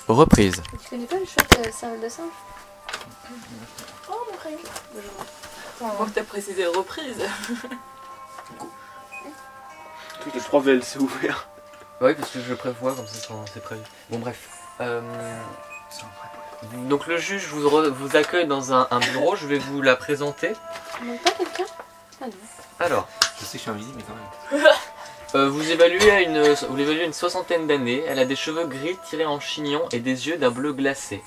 Reprise. Tu connais pas le chouette cervelle de singe? Oh mon crayon. Bonjour. Moi que t'as précisé reprise. Tout le 3 VL c'est ouvert. Oui, parce que je prévois comme ça quand c'est prévu. Bon, bref. Donc le juge vous accueille dans un bureau, je vais vous la présenter. Il manque pas quelqu'un? Ah non. Alors, Je sais que je suis invisible, mais quand même. vous l'évaluez à une soixantaine d'années. Elle a des cheveux gris tirés en chignon et des yeux d'un bleu glacé.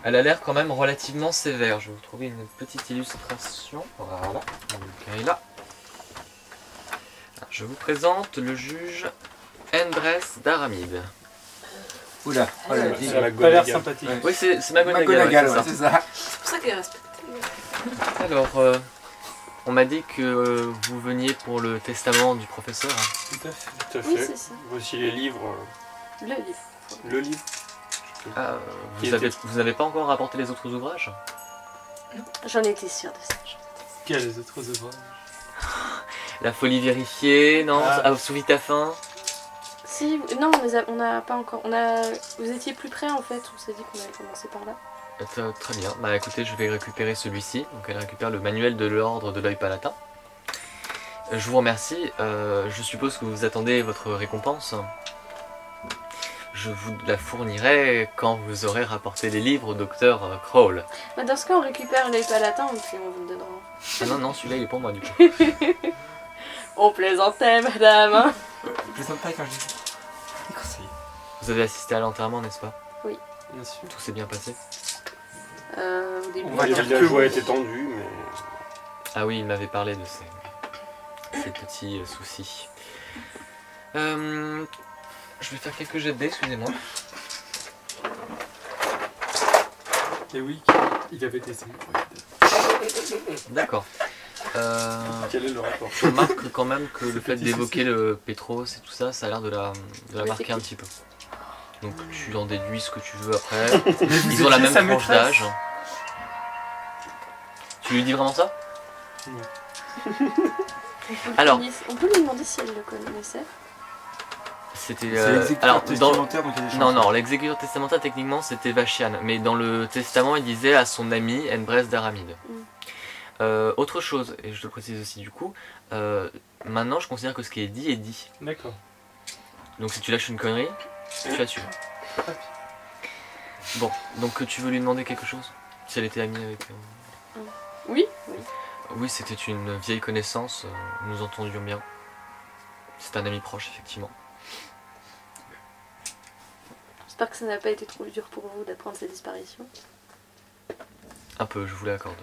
Elle a l'air quand même relativement sévère. Je vais vous trouver une petite illustration. Voilà, donc elle est là. Je vous présente le juge Endres d'Aramide. Oula, voilà, Elle a Pas l'air Gonaga. sympathique. Oui, c'est McGonagall. McGonagall, ouais, ouais, c'est c'est ça. C'est pour ça qu'elle est respectée. ça. Alors, on m'a dit que vous veniez pour le testament du professeur. Tout à fait. Tout à Oui, fait. c'est ça. Voici les livres. Le livre. Le livre. Ah, Qui vous n'avez pas encore rapporté les autres ouvrages? J'en étais sûre de ça. Quels les autres ouvrages? La folie vérifiée, non? Ah. Sous vite à fin. Si, non, on n'a pas encore. Vous étiez plus près en fait. On s'est dit qu'on allait commencer par là. Très bien. Bah écoutez, je vais récupérer celui-ci. Donc elle récupère le manuel de l'ordre de l'œil palatin. Je vous remercie. Je suppose que vous attendez votre récompense. Je vous la fournirai quand vous aurez rapporté les livres au docteur Crowell. Bah, dans ce cas, on récupère l'œil palatin et puis on vous le donnera. Ah non, non, celui-là il est pour moi du coup. On plaisantait, madame. Hein. Je plaisante pas quand je dis ça. Les conseils. Vous avez assisté à l'enterrement, n'est-ce pas? Bien sûr. Tout s'est bien passé? Au début. On va Les dire villageois que- étaient tendus, mais. Ah oui, il m'avait parlé de ces petits soucis. Je vais faire quelques jets de dés, excusez-moi. Et oui, il avait des hémorroïdes. D'accord. Quel est le rapport? Je remarque quand même que le C'est fait petit d'évoquer le Pétros et tout ça, ça a l'air de la Oui, marquer c'est un cool. petit peu. Donc tu en déduis ce que tu veux après. Ils ont la même tranche d'âge. Tu lui dis vraiment ça? Alors. On peut lui demander si elle le connaissait. C'était. C'est l'exécuteur alors, testamentaire, donc il y a des chances. Non, non, l'exécuteur testamentaire techniquement c'était Vachian, mais dans le testament il disait à son ami Enbrez d'Aramide. Autre chose, et je te le précise aussi du coup, maintenant je considère que ce qui est dit. D'accord. Donc si tu lâches une connerie, tu assumes. Bon, donc tu veux lui demander quelque chose? Si elle était amie avec... Oui, oui. Oui, c'était une vieille connaissance, nous nous entendions bien. C'est un ami proche, effectivement. J'espère que ça n'a pas été trop dur pour vous d'apprendre sa disparition. Un peu, je vous l'accorde.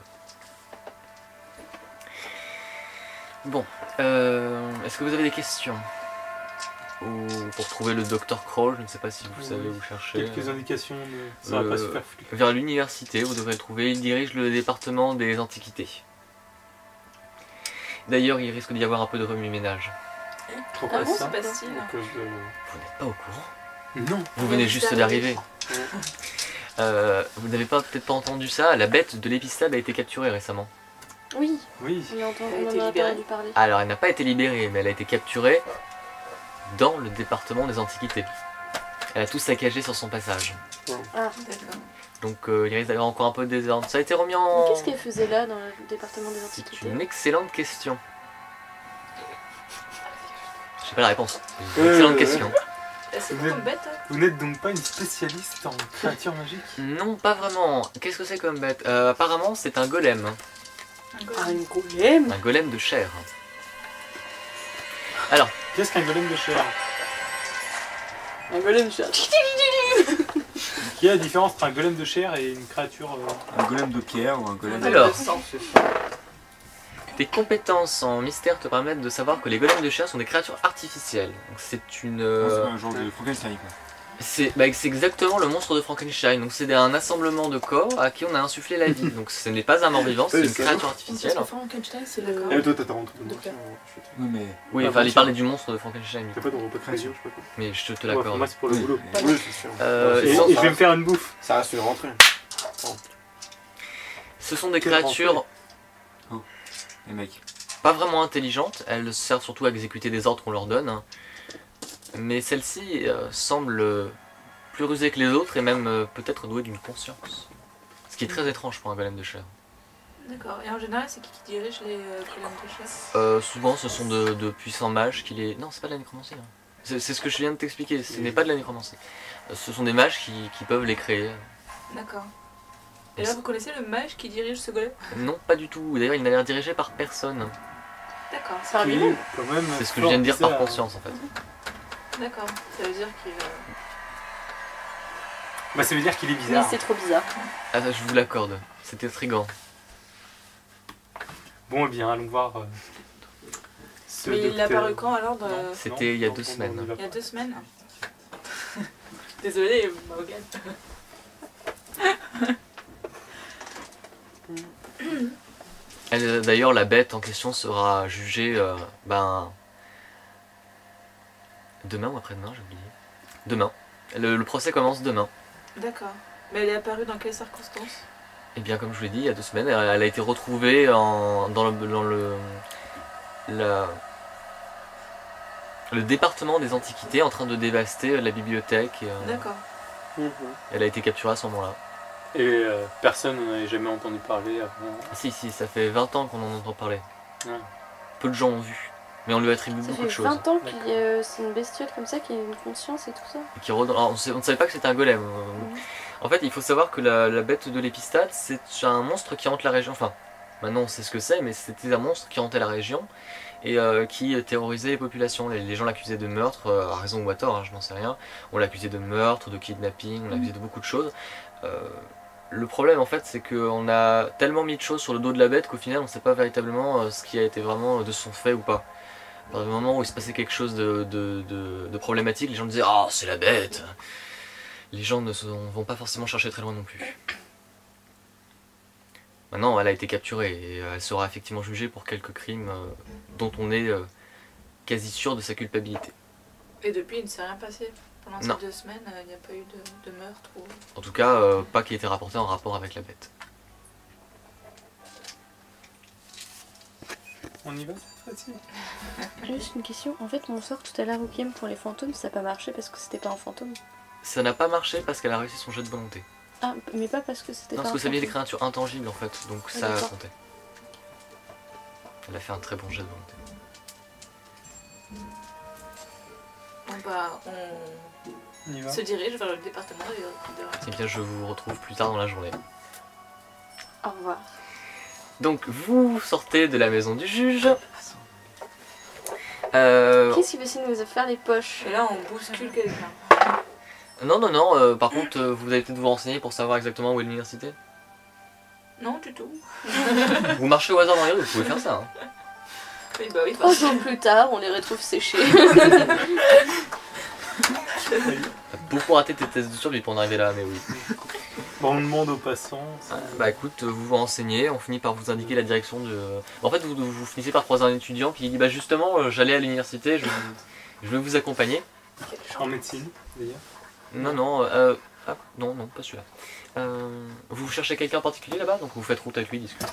Bon, est-ce que vous avez des questions? Ou pour trouver le docteur Kroll, je ne sais pas si vous savez où chercher. Quelques indications, mais ça va pas superflu. Vers l'université, vous devrez le trouver. Il dirige le département des antiquités. D'ailleurs, il risque d'y avoir un peu de remue-ménage. Pourquoi Ah bon, ça C'est facile. À cause de. Vous n'êtes pas au courant? Non. Vous venez juste d'arriver. Vous n'avez peut-être pas entendu ça, la bête de l'épistade a été capturée récemment. Oui, Oui. on a entendu, Elle a on été en a libérée. entendu parler. Alors, elle n'a pas été libérée, mais elle a été capturée dans le département des antiquités. Elle a tout saccagé sur son passage. Ah, D'accord. Donc, il risque d'avoir encore un peu de désordre. Ça a été remis mais en... qu'est-ce qu'elle faisait là dans le département des C'est antiquités? une excellente question. Je sais pas la réponse. C'est une excellente question. C'est Vous quoi êtes- comme bête? Vous n'êtes donc pas une spécialiste en créatures magiques? Non, pas vraiment. Qu'est-ce que c'est comme bête? Apparemment, c'est un golem. Ah, une golem. Un golem de chair. Alors, Qu'est-ce qu'un golem de chair? Un golem, je Quelle est la différence entre un golem de chair et une créature Un golem de pierre ou un golem de... Alors. tes compétences en mystère te permettent de savoir que les golems de chair sont des créatures artificielles. Donc c'est une... C'est un genre de Frankenstein, quoi. c'est exactement le monstre de Frankenstein. Donc c'est un assemblement de corps à qui on a insufflé la vie. Donc ce n'est pas un mort-vivant, c'est une créature artificielle. Parce que Frankenstein, c'est le Et toi, t'as rentré dedans. Docteur. Oui, mais... Oui, Pas enfin il mentir. parlait du monstre de Frankenstein. T'as pas ton repas de création, je sais pas quoi. Mais je te Ouais, l'accorde. moi, c'est pour le Oui. boulot. Pas Oui, c'est sûr. et sans- je vais me faire une bouffe. Ça reste une rentrée. Ce sont des Quelle créatures Les mecs. pas vraiment intelligentes, elles servent surtout à exécuter des ordres qu'on leur donne. Mais celle-ci semble plus rusé que les autres et même peut-être doué d'une conscience. Ce qui est très étrange pour un golem de chair. D'accord. Et en général, c'est qui dirige les golems de chair? Souvent ce sont de puissants mages qui les... Non, c'est pas de la nécromancie. Hein. C'est ce que je viens de t'expliquer, ce n'est pas de la nécromancie. Ce sont des mages qui peuvent les créer. D'accord. Et là, vous connaissez le mage qui dirige ce golem? Non, pas du tout. D'ailleurs, il n'a l'air dirigé par personne. D'accord. C'est un lui-même. Quand même. C'est ce que je viens de dire par conscience en fait. D'accord. Ça veut dire qu'il... Bah, ça veut dire qu'il est Oui, bizarre. c'est trop bizarre. Ah, je vous l'accorde. C'est intriguant. Bon, eh bien, allons voir. Ce Mais il a docteur. apparu quand alors Non. C'était il y a Non, 2 on semaines. y va Il y a pas. 2 semaines. Désolée, Morgane. D'ailleurs, la bête en question sera jugée demain ou après-demain, j'ai oublié. Demain. Le procès commence demain. D'accord. Mais elle est apparue dans quelles circonstances? Et bien, comme je vous l'ai dit, il y a 2 semaines, elle a été retrouvée dans le département des antiquités en train de dévaster la bibliothèque. D'accord. Elle a été capturée à ce moment-là. Et personne n'en avait jamais entendu parler avant. Si, ça fait 20 ans qu'on en entend parler. Ouais. Peu de gens ont vu. Mais on lui attribue Ça beaucoup fait de choses. 20 ans que D'accord. c'est une bestiole comme ça qui a une conscience et tout ça. Et alors, on ne savait pas que c'était un golem. En fait, il faut savoir que la bête de l'épistate, c'est un monstre qui hante la région. Enfin, maintenant on sait ce que c'est, mais c'était un monstre qui hantait la région et qui terrorisait les populations. Les gens l'accusaient de meurtre, à raison ou à tort, hein, je n'en sais rien. On l'accusait de meurtre, de kidnapping, on l'accusait de beaucoup de choses. Le problème en fait, c'est qu'on a tellement mis de choses sur le dos de la bête qu'au final on ne sait pas véritablement ce qui a été vraiment de son fait ou pas. À partir du moment où il se passait quelque chose de problématique, les gens disaient « Ah, c'est la bête !» Les gens ne vont pas forcément chercher très loin non plus. Maintenant, elle a été capturée et elle sera effectivement jugée pour quelques crimes dont on est quasi sûr de sa culpabilité. Et depuis, il ne s'est rien passé. Pendant ces Non. 2 semaines, il n'y a pas eu de meurtre ou... En tout cas, pas qui ait été rapporté en rapport avec la bête. On y va cette fois-ci? Juste une question. En fait, mon sort tout à l'heure au game pour les fantômes, ça n'a pas marché parce que c'était pas un fantôme. Ça n'a pas marché parce qu'elle a réussi son jet de volonté. Ah, mais pas parce que c'était Non, pas parce un que ça vient des fantôme. créatures intangibles en fait, donc Ah, ça d'accord. comptait. Elle a fait un très bon jet de volonté. Bon bah, On y va. on se dirige vers le département de... Et bien, je vous retrouve plus tard dans la journée. Au revoir. Donc, vous sortez de la maison du juge. Qu'est-ce qu'il veut essayer de nous faire les poches? Et là, on bouscule quelqu'un. Non, par contre, vous allez peut-être vous renseigner pour savoir exactement où est l'université. Non, du tout. Vous marchez au hasard dans les rues, vous pouvez faire ça. Hein. Oui, bah oui. 3 jours plus tard, on les retrouve séchés. T'as beaucoup raté tes tests de survie pour en arriver là, mais oui. Bon, on demande aux passants. Bah écoute, vous vous renseignez, on finit par vous indiquer la direction de... En fait, vous finissez par croiser un étudiant qui dit bah justement, j'allais à l'université, je vais vous accompagner. En médecine, d'ailleurs. Non, ah, non, pas celui-là. Vous cherchez quelqu'un en particulier là-bas, donc vous faites route avec lui, discutez.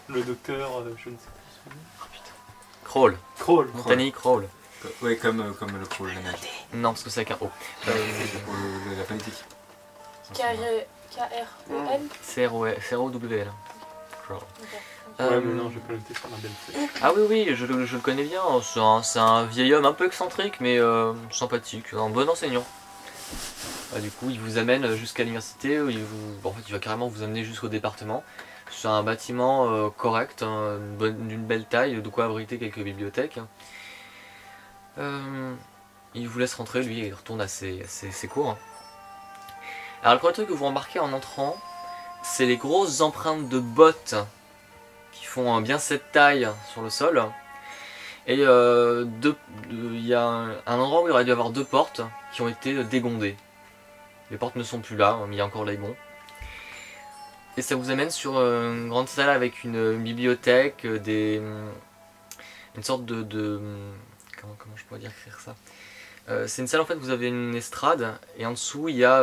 Le docteur, je ne sais plus son nom. Kroll, Kroll. Montagny Kroll. Ouais, comme le pro, la nage. Non, parce que c'est avec un O. Pour la politique. K-R-O-L. C-R-O-W-L. Kroll. Ouais, mais non, je vais pas noter sur ma belle feuille. Ah oui, je le connais bien, c'est un vieil homme un peu excentrique, mais sympathique, un bon enseignant. Du coup, il vous amène jusqu'à l'université, en fait, il va carrément vous amener jusqu'au département. C'est un bâtiment correct, hein, d'une belle taille, de quoi abriter quelques bibliothèques. Il vous laisse rentrer, lui, et il retourne à ses cours. Alors le premier truc que vous remarquez en entrant, c'est les grosses empreintes de bottes qui font bien cette taille sur le sol. Et il y a un endroit où il aurait dû y avoir 2 portes qui ont été dégondées. Les portes ne sont plus là, mais il y a encore les gonds. Et ça vous amène sur une grande salle avec une bibliothèque, une sorte de comment je pourrais décrire ça? C'est une salle en fait, vous avez une estrade et en dessous il y a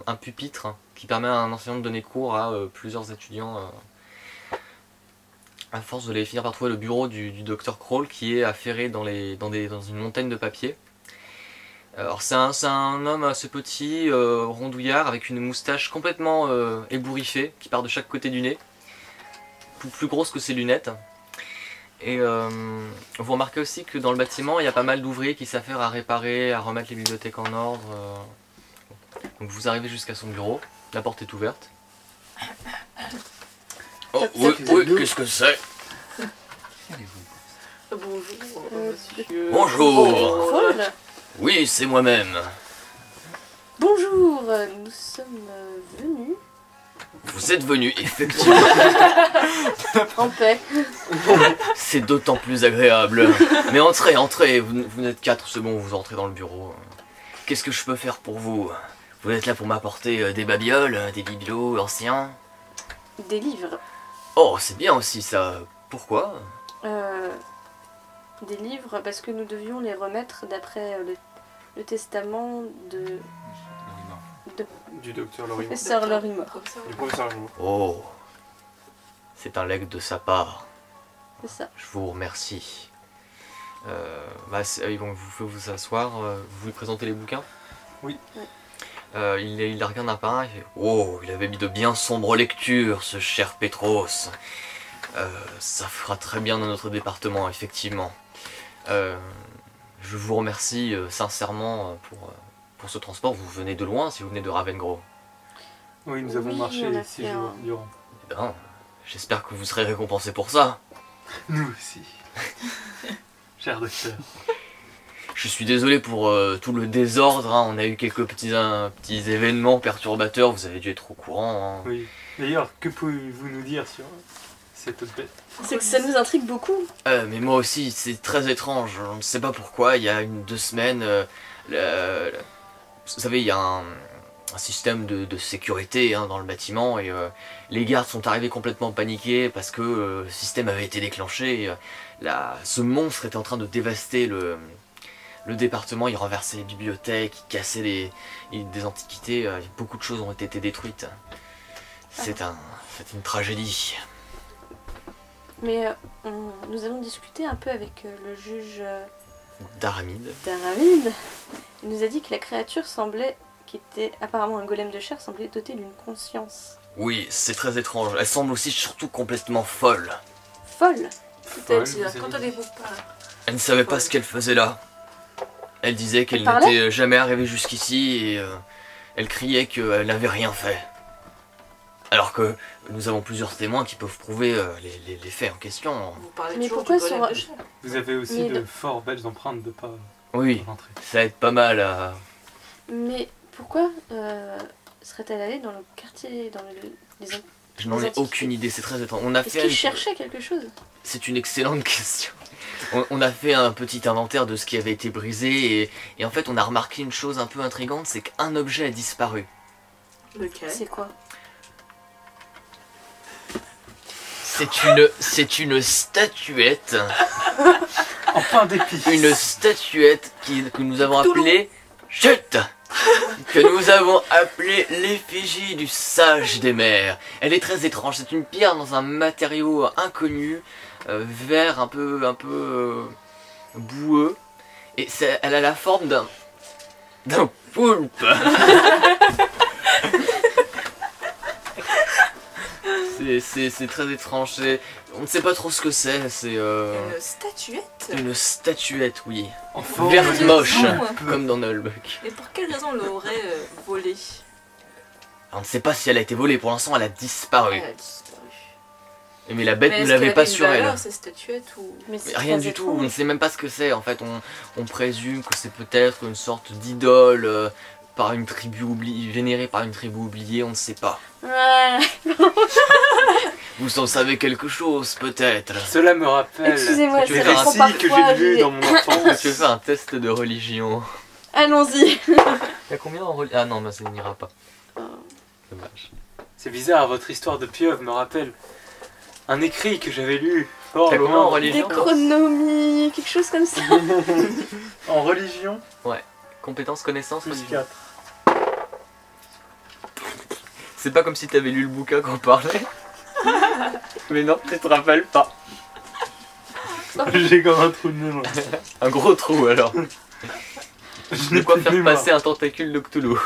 un pupitre qui permet à un enseignant de donner cours à plusieurs étudiants. À force, vous allez finir par trouver le bureau du docteur Kroll qui est affairé dans une montagne de papier. Alors c'est un homme assez petit, rondouillard, avec une moustache complètement ébouriffée, qui part de chaque côté du nez, plus grosse que ses lunettes. Et vous remarquez aussi que dans le bâtiment, il y a pas mal d'ouvriers qui s'affairent à réparer, à remettre les bibliothèques en ordre. Donc vous arrivez jusqu'à son bureau, la porte est ouverte. Oh oui, qu'est-ce que c'est? Bonjour, monsieur. Bonjour. Folle. Oui, c'est moi-même. Bonjour, nous sommes venus Vous êtes venu, effectivement. en paix. C'est d'autant plus agréable. Mais entrez, entrez, vous n'êtes 4 secondes, vous entrez dans le bureau. Qu'est-ce que je peux faire pour vous? Vous êtes là pour m'apporter des babioles, des bibelots anciens? Des livres. Oh, c'est bien aussi ça. Pourquoi? Des livres parce que nous devions les remettre d'après le testament Du docteur Lorimo. professeur Lorimo. Du professeur Lorimo. Oh, c'est un legs de sa part. C'est ça. Je vous remercie. Bon, vous pouvez vous asseoir. Vous lui présentez les bouquins? Oui. Il les regarde un par un. Il fait, oh, il avait mis de bien sombres lectures, ce cher Petros. Ça fera très bien dans notre département, effectivement. Je vous remercie sincèrement pour ce transport. Vous venez de loin, si vous venez de Ravengro. Oui, nous avons Oui, marché on a 6 fait jours un- durant. Eh ben, j'espère que vous serez récompensé pour ça. Nous aussi. Cher docteur. Je suis désolé pour tout le désordre, hein. On a eu quelques petits événements perturbateurs, vous avez dû être au courant. Hein. Oui. D'ailleurs, que pouvez-vous nous dire sur cette bête? C'est que ça nous intrigue beaucoup. Mais moi aussi, c'est très étrange, on ne sait pas pourquoi, il y a 2 semaines, vous savez, il y a un système de sécurité hein, dans le bâtiment et les gardes sont arrivés complètement paniqués parce que le système avait été déclenché. Ce monstre était en train de dévaster le département, il renversait les bibliothèques, il cassait des antiquités, beaucoup de choses ont été détruites. C'est une tragédie. Mais nous avons discuté un peu avec le juge Dharamid. Dharamid. Il nous a dit que la créature qui était apparemment un golem de chair, semblait dotée d'une conscience. Oui, c'est très étrange. Elle semble aussi surtout complètement folle. Folle. C'est-à-dire, quand allez-vous pas? Elle ne savait pas ce qu'elle faisait là. Elle disait qu'elle Elle parlait n'était jamais arrivée jusqu'ici et elle criait qu'elle n'avait rien fait. Alors que nous avons plusieurs témoins qui peuvent prouver les faits en question. Vous parlez Mais toujours pourquoi du golem sur- de chair. Vous avez aussi Mais de le- fort belles empreintes de pas Oui, rentrer. ça aide pas mal à... Mais pourquoi serait-elle allée dans le quartier, dans les Je n'en ai antiquités. aucune idée, c'est très étrange. On a Est-ce fait qu'il cherchait quelque chose? C'est une excellente question. On a fait un petit inventaire de ce qui avait été brisé et en fait on a remarqué une chose un peu intrigante, c'est qu'un objet a disparu. Lequel? C'est quoi? C'est une statuette. En pain d'épices. Une statuette que nous avons appelée... Chut! Que nous avons appelée l'effigie du sage des mers. Elle est très étrange, c'est une pierre dans un matériau inconnu, vert un peu boueux. Et elle a la forme d'un poulpe. C'est très étrange, on ne sait pas trop ce que c'est Une statuette? une statuette, oui. En forme Verte de moche, poulpe. comme dans Nullbuck. Et pour quelle raison on l'aurait volée? On ne sait pas si elle a été volée, pour l'instant elle a disparu. Elle a disparu. Mais la bête Mais ne est-ce l'avait qu'elle pas avait une sur elle. valeur, cette statuette ou... Mais Mais c'est rien très du tout, on ne étrange. sait même pas ce que c'est. En fait, on présume que c'est peut-être une sorte d'idole par une tribu vénérée par une tribu oubliée, on ne sait pas. Ouais. Vous en savez quelque chose, peut-être. Cela me rappelle Excusez-moi, les ça dépend récits que parfois, j'ai lus j'ai- dans mon enfance. Tu veux faire un test de religion? Allons-y. T'as combien en religion? Ah non, bah ça n'ira pas. Dommage. C'est bizarre, votre histoire de pieuvre me rappelle un écrit que j'avais lu fort T'as combien loin. en religion? Déchronomie, quelque chose comme ça. En religion Compétences, connaissances, Plus religion. 4. C'est pas comme si t'avais lu le bouquin qu'on parlait. Mais non, tu te rappelles pas. J'ai comme un trou de mémoire. Un gros trou alors. De quoi faire passer un tentacule de Cthulhu.